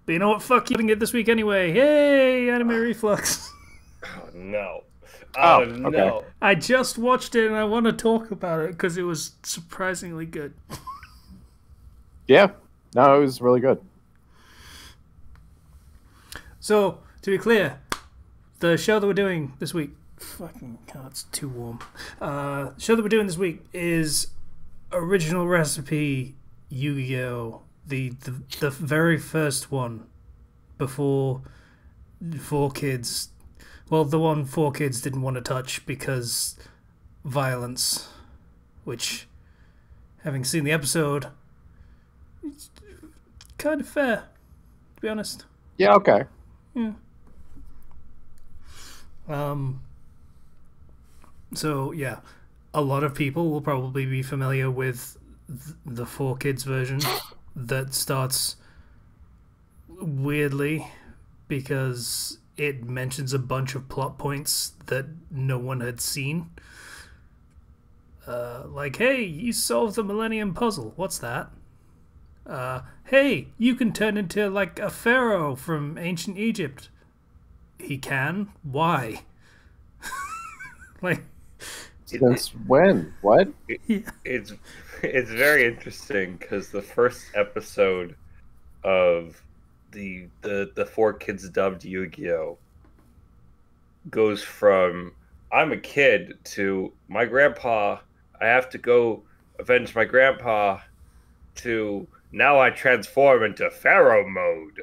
But you know what? Fuck you, it this week anyway. Hey, Anime Reflux. Oh no. Oh, Oh okay. no. I just watched it and I want to talk about it because it was surprisingly good. Yeah. No, it was really good. So, to be clear, the show that we're doing this week. Fucking God, it's too warm. Show that we're doing this week is original recipe Yu-Gi-Oh! The very first one before 4Kids. Well, the one 4Kids didn't want to touch because violence, which, having seen the episode, it's kind of fair, to be honest. Yeah, okay. Yeah. So yeah, a lot of people will probably be familiar with the 4Kids version that starts weirdly because it mentions a bunch of plot points that no one had seen. Like, hey, you solved the Millennium Puzzle. What's that? Hey, you can turn into like a pharaoh from ancient Egypt. He can? Why? Like, Since when? What? yeah. It's very interesting because the first episode of the 4Kids dubbed Yu-Gi-Oh goes from I'm a kid to my grandpa, I have to go avenge my grandpa, to now I transform into Pharaoh mode,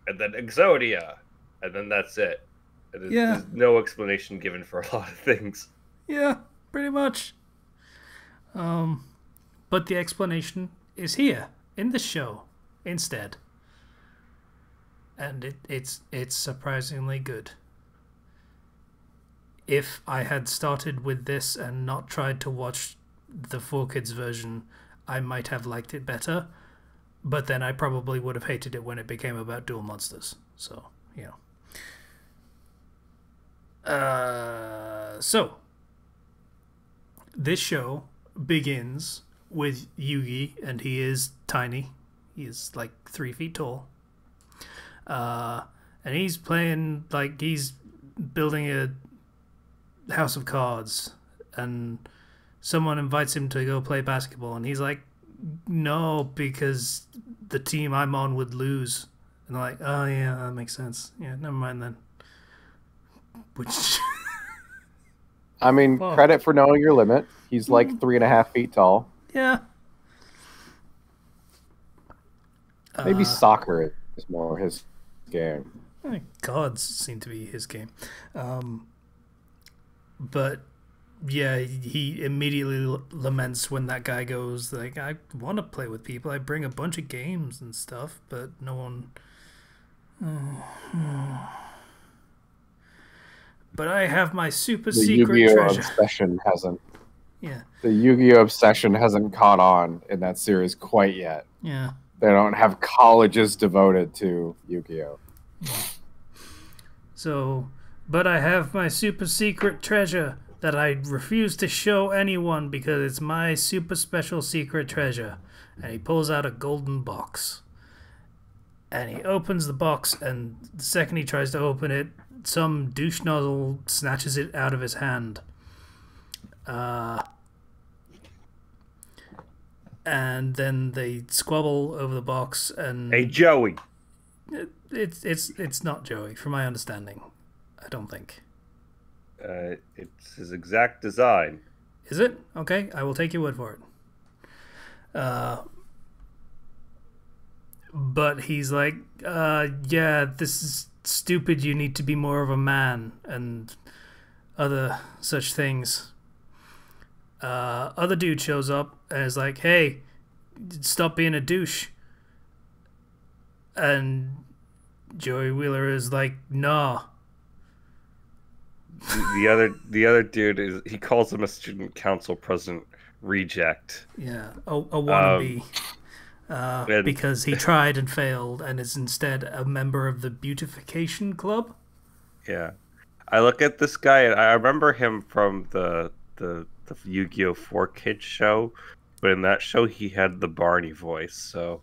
and then Exodia, and then that's it. And there's no explanation given for a lot of things. Yeah, pretty much. But the explanation is here in the show instead, and it's surprisingly good. If I had started with this and not tried to watch the 4Kids version, I might have liked it better. But then I probably would have hated it when it became about dual monsters. So, yeah. So this show begins with Yugi, and he is tiny. He is like 3 feet tall. And he's playing, like, he's building a house of cards, and someone invites him to go play basketball, and he's like, no, because the team I'm on would lose. And they're like, oh yeah, that makes sense. Yeah, never mind then. Which I mean, credit for knowing your limit. He's like 3.5 feet tall. yeah. Maybe soccer is more his game. Cards seem to be his game. But yeah, he immediately laments when that guy goes like, I want to play with people. I bring a bunch of games and stuff, but no one. But I have my super secret Yu-Gi-Oh! treasure. Obsession hasn't. Yeah. The Yu-Gi-Oh! Obsession hasn't caught on in that series quite yet. Yeah. They don't have colleges devoted to Yu-Gi-Oh! So, but I have my super secret treasure that I refuse to show anyone because it's my super special secret treasure. And he pulls out a golden box. And he opens the box, and the second he tries to open it, some douche nozzle snatches it out of his hand. And then they squabble over the box, and Hey Joey. It's not Joey, from my understanding. I don't think. It's his exact design. Is it? Okay, I will take your word for it. But he's like, yeah, this is stupid, you need to be more of a man, and other such things. Other dude shows up and is like, hey, stop being a douche. And Joey Wheeler is like, nah. The other dude he calls him a student council president reject. Yeah, a wannabe. Because he tried and failed and is instead a member of the Beautification Club. Yeah. I look at this guy and I remember him from the Yu-Gi-Oh! 4Kids show, but in that show he had the Barney voice, so,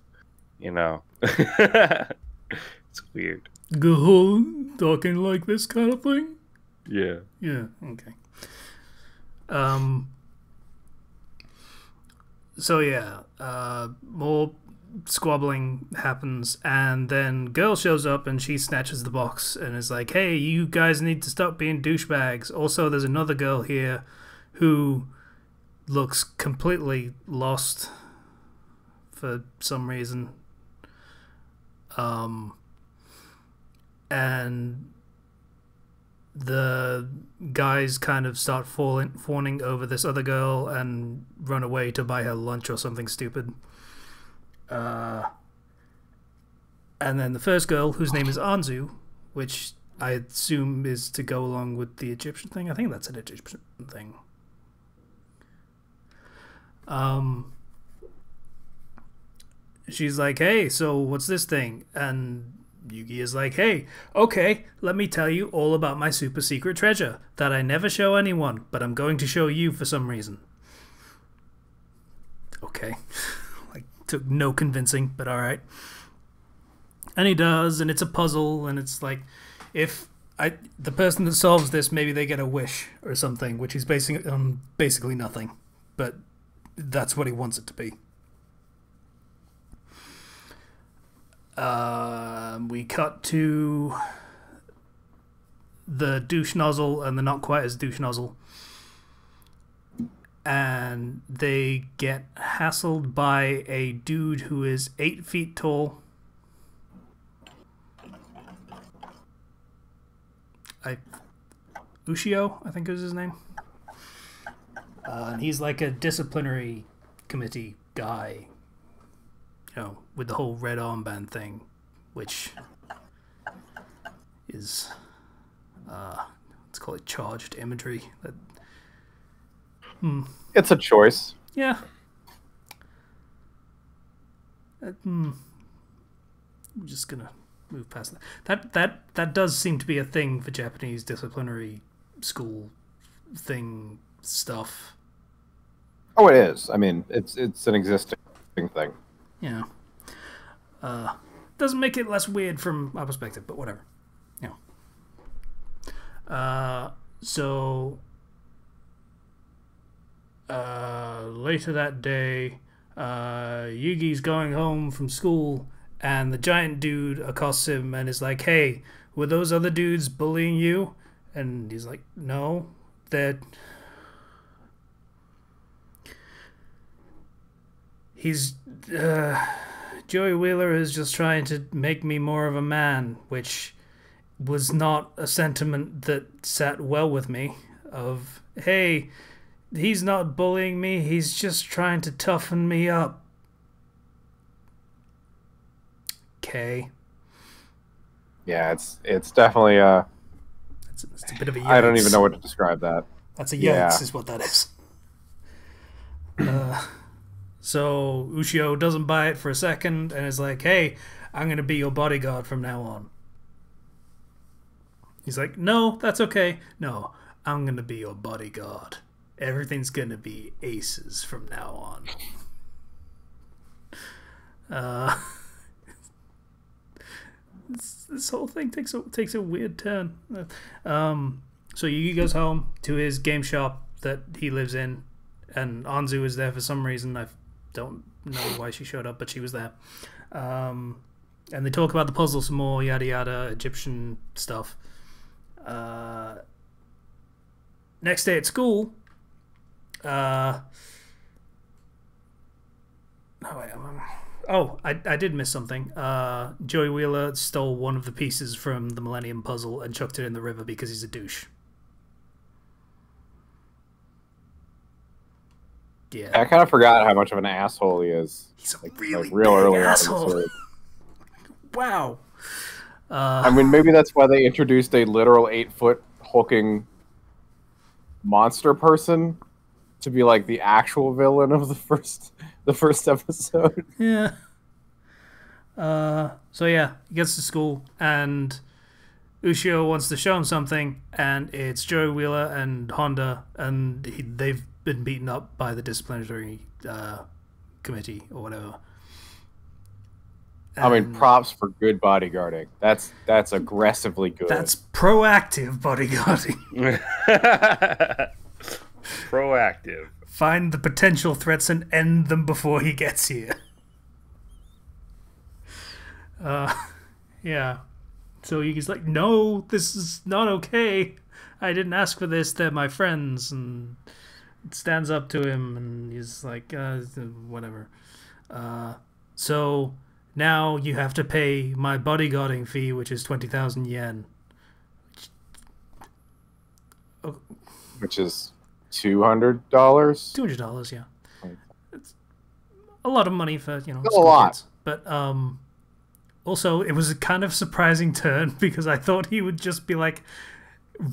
you know. It's weird. Go talking like this kind of thing. Yeah. Yeah. Okay. So yeah, more squabbling happens, and then girl shows up and she snatches the box and is like, "Hey, you guys need to stop being douchebags." Also, there's another girl here who looks completely lost for some reason. And the guys kind of start fawning over this other girl and run away to buy her lunch or something stupid. And then the first girl, whose name is Anzu, which I assume is to go along with the Egyptian thing. I think that's an Egyptian thing. She's like, "Hey, so what's this thing?" And Yugi is like, "Hey, okay, let me tell you all about my super secret treasure that I never show anyone, but I'm going to show you for some reason." Okay. Like, took no convincing, but alright. And he does, and it's a puzzle, and it's like, if the person that solves this, maybe they get a wish or something, which is basically nothing. But that's what he wants it to be. We cut to the douche nozzle and the not quite as douche nozzle, and they get hassled by a dude who is 8 feet tall. Ushio, I think is his name. And he's like a disciplinary committee guy, you know, with the whole red armband thing, which is, let's call it charged imagery. It's a choice. Yeah. I'm just gonna move past that. That does seem to be a thing for Japanese disciplinary school thing stuff. Oh, it is. I mean, it's an existing thing. Yeah. Doesn't make it less weird from our perspective, but whatever. You know. So later that day, Yugi's going home from school, and the giant dude accosts him and is like, "Hey, were those other dudes bullying you?" And he's like, "No, they're..." Joey Wheeler is just trying to make me more of a man, which was not a sentiment that sat well with me. Of, hey, he's not bullying me, he's just trying to toughen me up. Okay. Yeah, it's definitely It's a bit of a yikes. I don't even know what to describe that. That's a yikes, is what that is. So Ushio doesn't buy it for a second and is like, "Hey, I'm going to be your bodyguard from now on." He's like, "No, that's okay. No, I'm going to be your bodyguard. Everything's going to be aces from now on." This whole thing takes a weird turn. So Yugi goes home to his game shop that he lives in, and Anzu is there for some reason. I don't know why she showed up, but she was there. And they talk about the puzzle some more, yada yada, Egyptian stuff. Next day at school, I did miss something. Joey Wheeler stole one of the pieces from the Millennium Puzzle and chucked it in the river because he's a douche. Yeah. I kind of forgot how much of an asshole he is. He's a really real big early asshole. Wow. I mean, maybe that's why they introduced a literal 8-foot hulking monster person to be like the actual villain of the first episode. Yeah. So yeah, he gets to school and Ushio wants to show him something, and it's Joey Wheeler and Honda, and they've been beaten up by the disciplinary committee or whatever. I mean, props for good bodyguarding. That's aggressively good. That's proactive bodyguarding. Proactive. Find the potential threats and end them before he gets here. Yeah. So he's like, no, this is not okay. I didn't ask for this. They're my friends. And stands up to him, and he's like, whatever. So now you have to pay my bodyguarding fee, which is 20,000 yen. Which is $200? $200, yeah. It's a lot of money for, a lot. Kids. But also, it was a kind of surprising turn because I thought he would just be like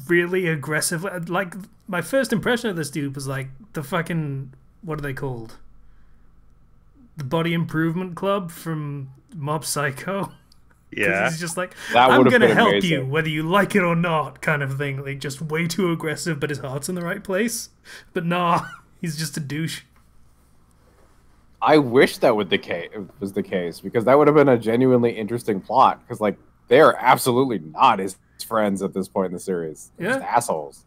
really aggressive. Like, my first impression of this dude was like the fucking, what are they called? The Body Improvement Club from Mob Psycho. Yeah. He's just like, That I'm would've going to been help amazing. you whether you like it or not, kind of thing. Like, just way too aggressive, but his heart's in the right place. But nah, he's just a douche. I wish that was the case because that would have been a genuinely interesting plot. Because like they are absolutely not his friends at this point in the series. They're just assholes.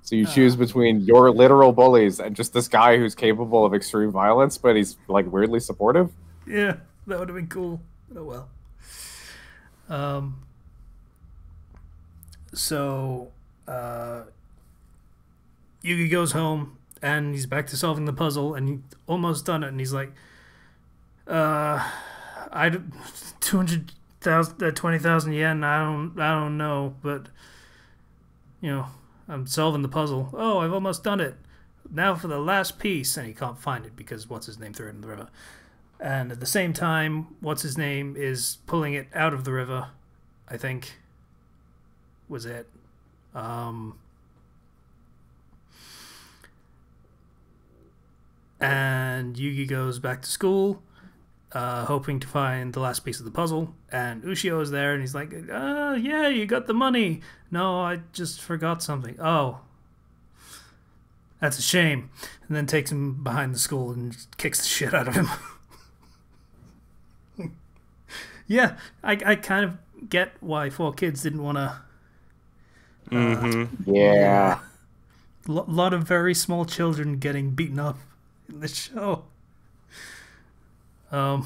So you choose between your literal bullies and just this guy who's capable of extreme violence, but he's like weirdly supportive. Yeah, that would have been cool. Oh well. So Yugi goes home and he's back to solving the puzzle, and he's almost done it, and he's like, I 20,000 yen. I don't know, but I'm solving the puzzle. Oh, I've almost done it. Now for the last piece, and he can't find it because what's his name threw it in the river. And at the same time, what's his name is pulling it out of the river. I think was it. And Yugi goes back to school, hoping to find the last piece of the puzzle. And Ushio is there, and he's like, yeah, you got the money. No, I just forgot something. Oh, that's a shame. And then takes him behind the school and kicks the shit out of him. Yeah, I kind of get why 4Kids didn't want to... Yeah. A lot of very small children getting beaten up in this show. The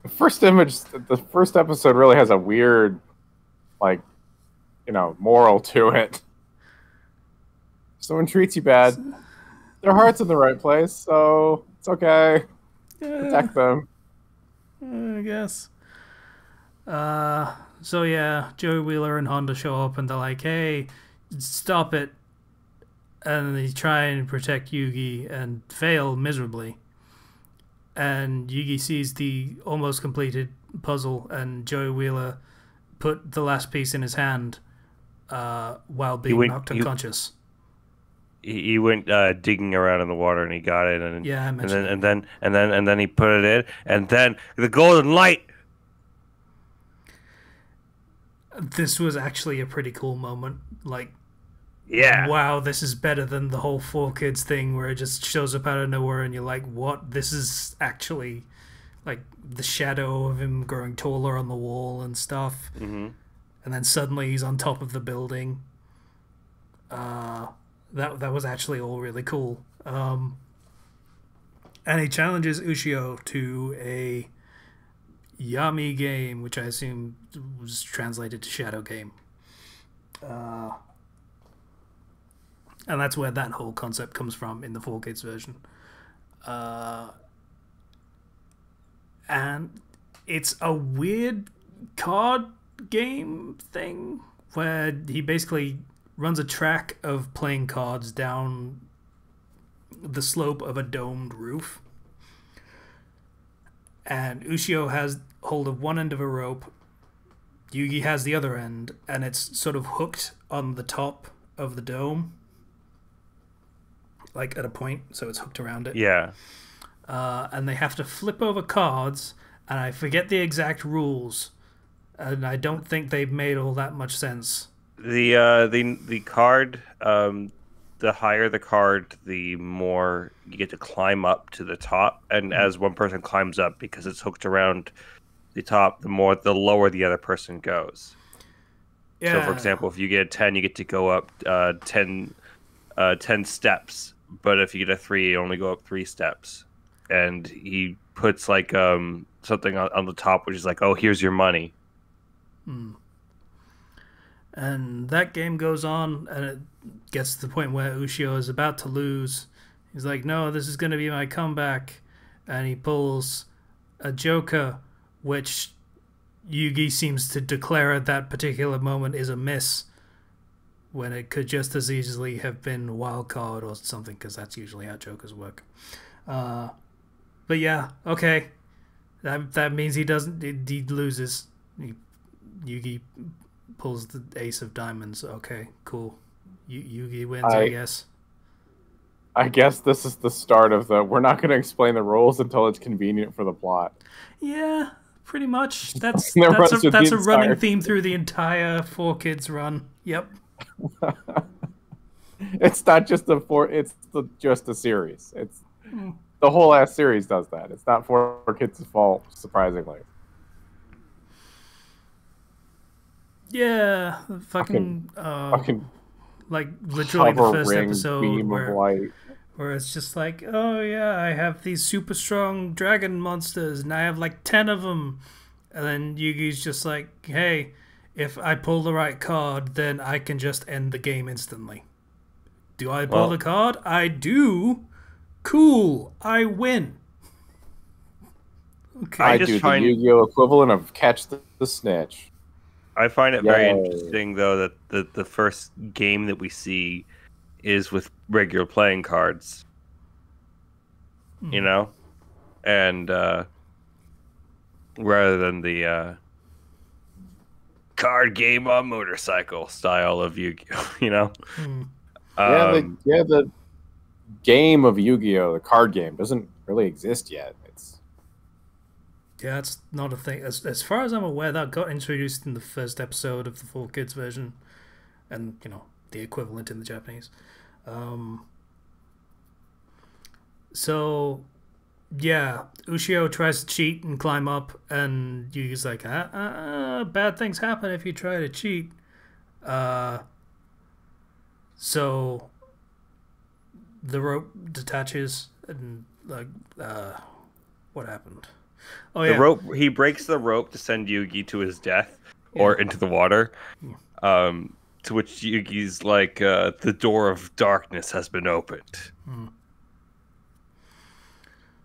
first episode really has a weird, like, moral to it. If someone treats you bad, their heart's in the right place, so it's okay. Protect them. I guess. So yeah, Joey Wheeler and Honda show up, and they're like, hey, stop it. And they try and protect Yugi and fail miserably. And Yugi sees the almost completed puzzle, and Joey Wheeler put the last piece in his hand while being knocked unconscious. He went digging around in the water, and he got it, and yeah, I mentioned and then he put it in, and then the golden light. This was actually a pretty cool moment. Like, yeah, wow, this is better than the whole 4Kids thing where it just shows up out of nowhere, and you're like, what? This is actually like the shadow of him growing taller on the wall and stuff. Mm-hmm. And then suddenly he's on top of the building. That was actually all really cool. And he challenges Ushio to a Yami game, which I assume was translated to Shadow Game. And that's where that whole concept comes from in the 4Kids version. And it's a weird card game thing where he basically runs a track of playing cards down the slope of a domed roof. And Ushio has hold of one end of a rope, Yugi has the other end, and it's sort of hooked on the top of the dome. Like at a point, so it's hooked around it. Yeah. And they have to flip over cards, and I forget the exact rules, and I don't think they've made all that much sense. The card the higher the card, the more you get to climb up to the top. And as one person climbs up, because it's hooked around the top, the lower the other person goes. Yeah. So, for example, if you get a 10, you get to go up 10 steps. But if you get a 3, you only go up 3 steps. And he puts like something on the top, which is like, oh, here's your money. And that game goes on, and it gets to the point where Ushio is about to lose. He's like, no, this is going to be my comeback. And he pulls a Joker, which Yugi seems to declare at that particular moment is a miss, when it could just as easily have been wild card or something, because that's usually how Jokers work. But yeah, okay. That means he loses. Yugi pulls the ace of diamonds. Okay, cool. Yugi wins, I guess. I guess this is the start of the. We're not going to explain the rules until it's convenient for the plot. Yeah, pretty much. That's a running theme through the entire 4Kids run. Yep. It's not just just a series. It's the whole ass series does that. It's not 4Kids' fault, surprisingly. Yeah, fucking like literally the first episode where it's just like, oh yeah, I have these super strong dragon monsters and I have like 10 of them, and then Yugi's just like, hey, if I pull the right card, then I can just end the game instantly. Do I pull the card? I do. Cool, I win. Okay. I do the Yu-Gi-Oh equivalent of catch the snitch. I find it very interesting, though, that the first game that we see is with regular playing cards. You know? And rather than the card game on motorcycle style of Yu-Gi-Oh, you know? The game of Yu-Gi-Oh, the card game, doesn't really exist yet. Yeah, that's not a thing. As far as I'm aware, that got introduced in the first episode of the 4Kids version, and the equivalent in the Japanese. So, yeah, Ushio tries to cheat and climb up, and Yugi's like, bad things happen if you try to cheat. So the rope detaches, and what happened? Oh, yeah. The rope. He breaks the rope to send Yugi to his death or into the water. To which Yugi's like, the door of darkness has been opened.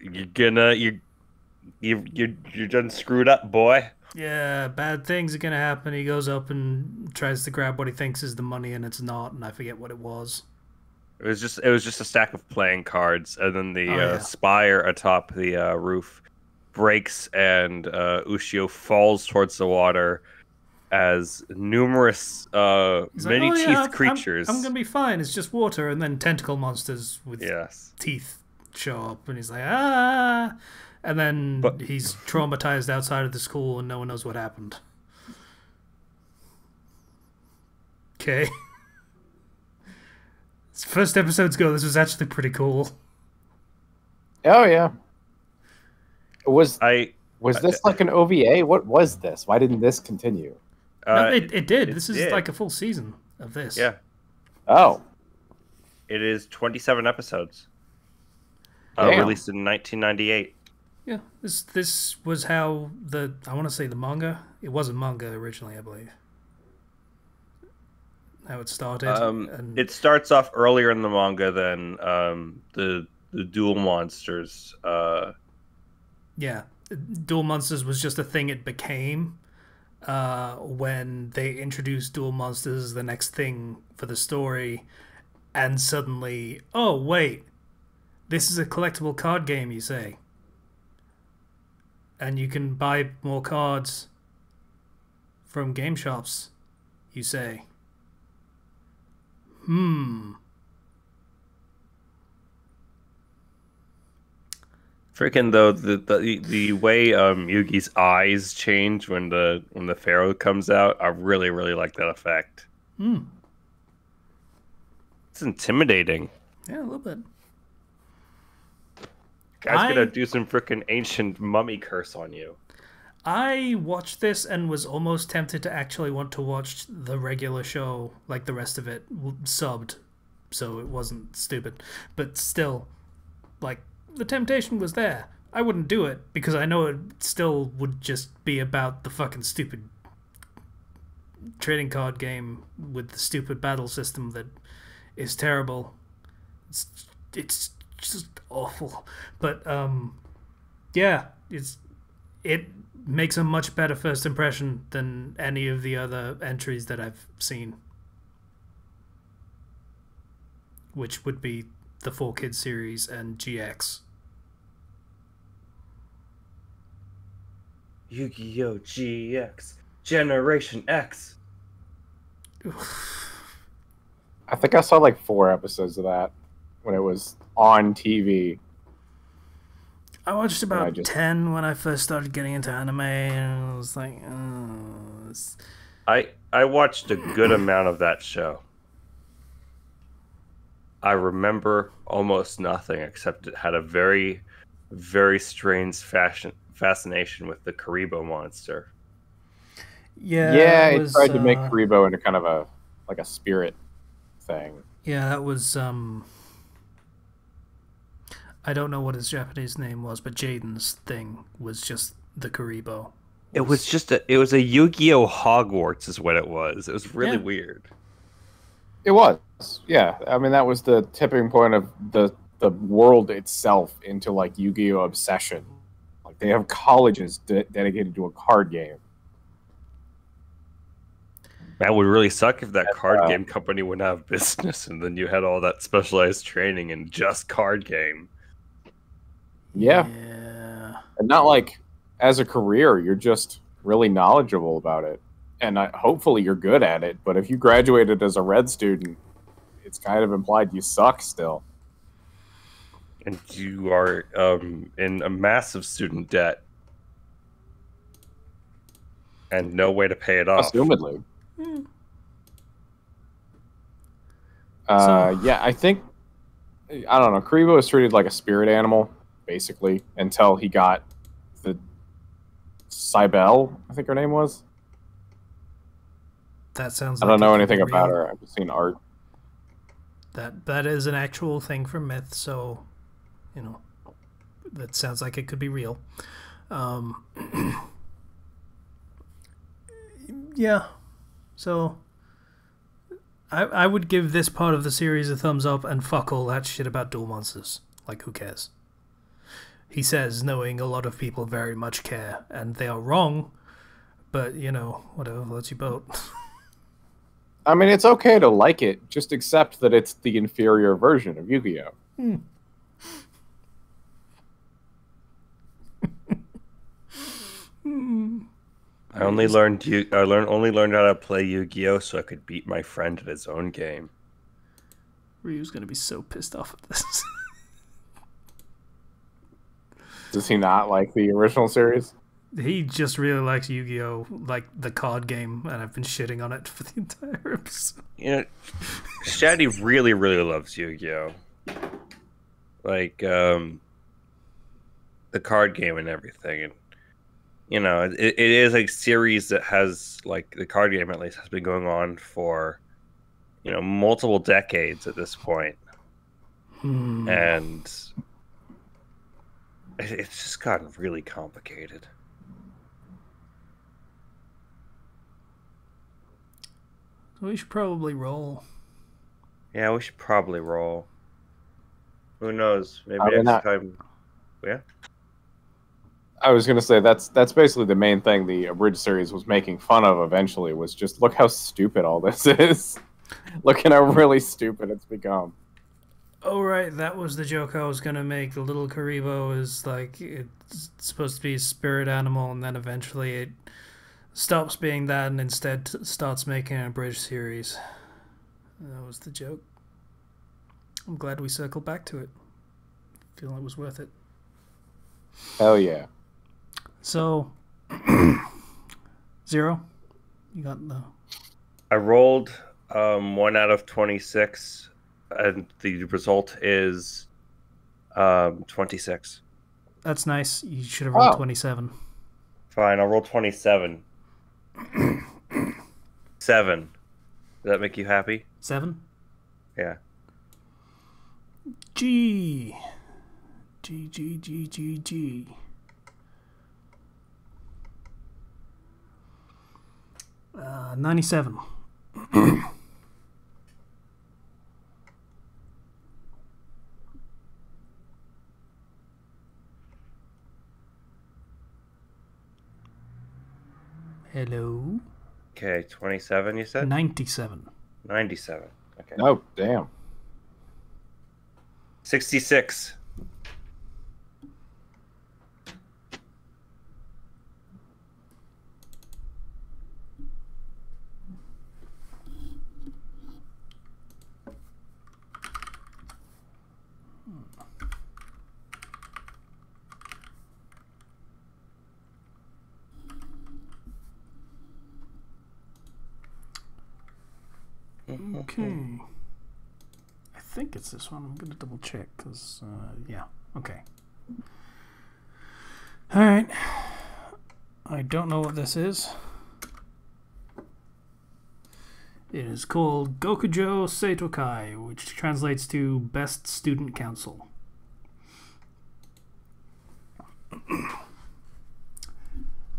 You're done screwed up, boy. Yeah, bad things are gonna happen. He goes up and tries to grab what he thinks is the money, and it's not, and I forget what it was. It was just a stack of playing cards, and then the spire atop the roof breaks, and Ushio falls towards the water as numerous many-teeth creatures. I'm gonna be fine. It's just water, and then tentacle monsters with teeth show up, and he's like, ah. And then he's traumatized outside of the school, and no one knows what happened. Okay. First episodes go, this was actually pretty cool. Oh, yeah. Was this like an OVA? What was this? Why didn't this continue? No, it did. This is like a full season of this. Yeah. Oh. It is 27 episodes. Released in 1998. Yeah, this was how I want to say the manga. It was a manga originally, I believe. How it started. It starts off earlier in the manga than the Duel Monsters. Yeah, Duel Monsters was just a thing it became when they introduced Duel Monsters as the next thing for the story, and suddenly, oh wait, this is a collectible card game, you say. And you can buy more cards from game shops, you say. Freaking though, the way Yugi's eyes change when the Pharaoh comes out, I really like that effect. It's intimidating. Yeah, a little bit. Guy's gonna do some freaking ancient mummy curse on you. I watched this and was almost tempted to actually want to watch the regular show, like the rest of it, subbed, so it wasn't stupid. But still, like, the temptation was there. I wouldn't do it, because I know it still would just be about the fucking stupid trading card game with the stupid battle system that is terrible. It's just awful. But, yeah, it makes a much better first impression than any of the other entries that I've seen. Which would be the 4Kids series and GX. Yu-Gi-Oh! GX Generation X. I think I saw like 4 episodes of that when it was on TV. I watched about 10 when I first started getting into anime, and I was like, I watched a good amount of that show. I remember almost nothing except it had a very, very strange fascination with the Karibo monster. Yeah, it tried to make Karibo into kind of a spirit thing. Yeah, that was I don't know what his Japanese name was, but Jaden's thing was just the Karibo. It was a Yu-Gi-Oh! Hogwarts is what it was. It was really weird. It was, yeah. I mean, that was the tipping point of the world itself into like Yu-Gi-Oh! Obsession. Like they have colleges dedicated to a card game. That would really suck if that card game company wouldn't have business, and then you had all that specialized training in just card game. Yeah. And not like as a career, you're just really knowledgeable about it. And hopefully you're good at it. But if you graduated as a red student, it's kind of implied you suck still. And you are in a massive student debt. And no way to pay it off. Assumedly. Yeah, I think... I don't know. Karibo was treated like a spirit animal, basically, until he got the Cybele, I think her name was. That sounds I don't know anything about her. I've just seen art. That is an actual thing from myth, so you know that sounds like it could be real. Yeah, so I would give this part of the series a thumbs up and fuck all that shit about duel monsters. Like, who cares? He says, knowing a lot of people very much care, and they are wrong, but you know, whatever floats your boat. I mean, it's okay to like it, just accept that it's the inferior version of Yu-Gi-Oh! I only learned how to play Yu-Gi-Oh! So I could beat my friend at his own game. Ryu's gonna be so pissed off at this. Does he not like the original series? He just really likes Yu-Gi-Oh! Like the card game, and I've been shitting on it for the entire episode. You know, Shaddy really, really loves Yu-Gi-Oh! Like, the card game and everything. And, you know, it is a series that has, like, the card game at least has been going on for, you know, multiple decades at this point. And it's just gotten really complicated. We should probably roll. Yeah, we should probably roll. Who knows? Maybe next time. Yeah. I was gonna say that's basically the main thing the Abridged series was making fun of eventually, was just look how stupid all this is. Look at how really stupid it's become. Oh right, that was the joke I was gonna make. The little Karibo is like, it's supposed to be a spirit animal, and then eventually it stops being that and instead starts making an Abridged series. That was the joke. I'm glad we circled back to it. I feel it was worth it. Hell yeah. So, Zero, you got the... I rolled 1 out of 26 and the result is 26. That's nice. You should have rolled Oh. 27. Fine, I'll roll 27. 7. Does that make you happy? 7? Yeah. G. G, G, G, G, G. Uh, 97. Hello. Okay, 27 you said? 97. 97. Okay. Oh, damn. 66. Okay. I think it's this one. I'm going to double check because, yeah. Okay. Alright. I don't know what this is. It is called Gokujo Seitokai, which translates to Best Student Council.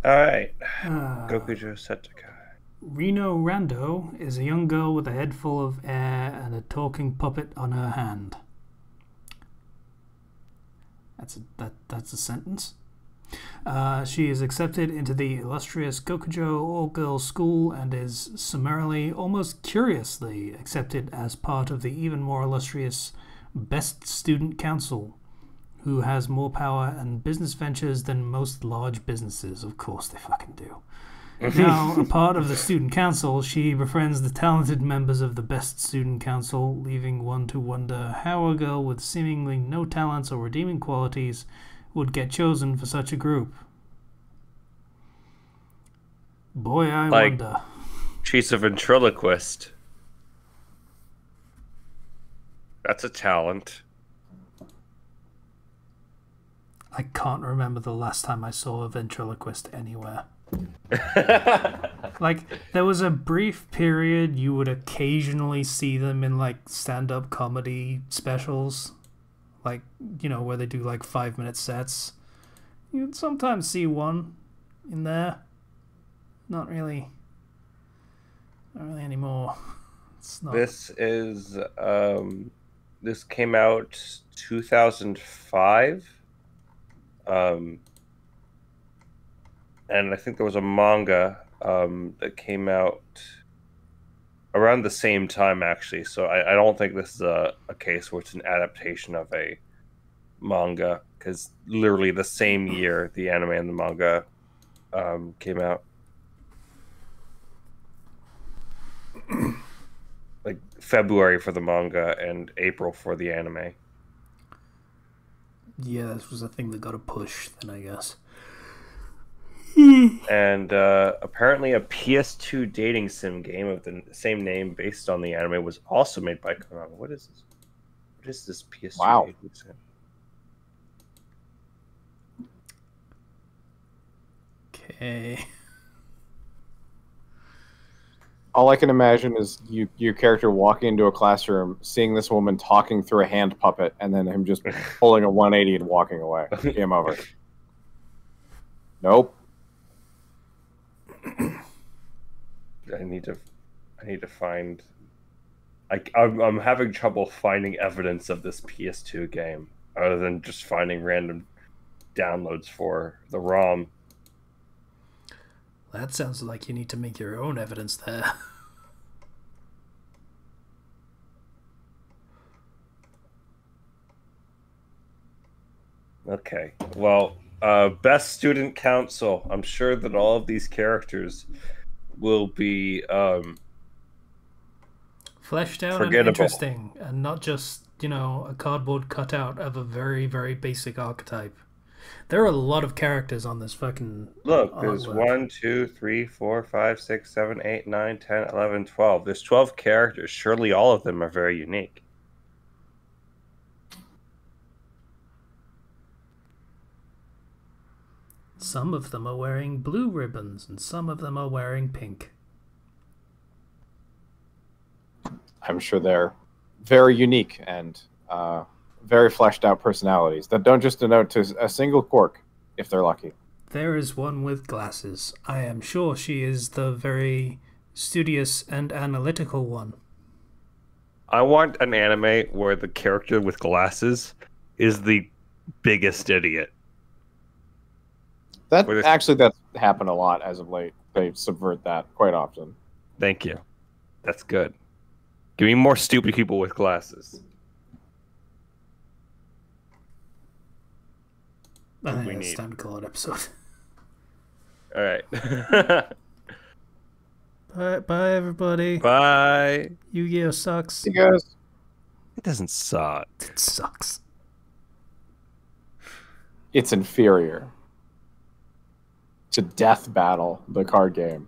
Alright. Gokujo Seitokai. Rino Rando is a young girl with a head full of air and a talking puppet on her hand. That's a sentence. She is accepted into the illustrious Gokujo all-girls school and is summarily, almost curiously, accepted as part of the even more illustrious Best Student Council, who has more power and business ventures than most large businesses. Of course they fucking do. Now, a part of the student council, she befriends the talented members of the Best Student Council, leaving one to wonder how a girl with seemingly no talents or redeeming qualities would get chosen for such a group. Boy, I wonder. She's a ventriloquist. That's a talent. I can't remember the last time I saw a ventriloquist anywhere. Like, there was a brief period you would occasionally see them in, like, stand-up comedy specials. Like, you know, where they do, like, 5-minute sets. You'd sometimes see one in there. Not really anymore. It's not. This is, this came out 2005. And I think there was a manga that came out around the same time, actually. So I don't think this is a case where it's an adaptation of a manga, because literally the same year the anime and the manga came out. Like February for the manga and April for the anime. Yeah, this was a thing that got a push, then, I guess. And apparently a PS2 dating sim game of the same name based on the anime was also made by Konami. What is this? What is this PS2 dating sim? Okay. All I can imagine is your character walking into a classroom, seeing this woman talking through a hand puppet, and then him just pulling a 180 and walking away. Game over. Nope. I need to find. I'm having trouble finding evidence of this PS2 game, other than just finding random downloads for the ROM. That sounds like you need to make your own evidence there. Okay, well, Best Student Council. I'm sure that all of these characters will be fleshed out forgettable. and interesting, and not just, you know, a cardboard cutout of a very, very basic archetype. There are a lot of characters on this fucking Look, there's artwork. 1, 2, 3, 4, 5, 6, 7, 8, 9, 10, 11, 12. There's 12 characters. Surely all of them are very unique. Some of them are wearing blue ribbons, and some of them are wearing pink. I'm sure they're very unique and very fleshed out personalities that don't just denote to a single quirk, if they're lucky. There is one with glasses. I am sure she is the very studious and analytical one. I want an anime where the character with glasses is the biggest idiot. That's happened a lot as of late. They subvert that quite often. Thank you. That's good. Give me more stupid people with glasses. I think it's time to call it an episode. All right. Bye, everybody. Bye. Yu-Gi-Oh sucks. See you guys. It doesn't suck. It sucks. It's inferior to Death Battle, the card game.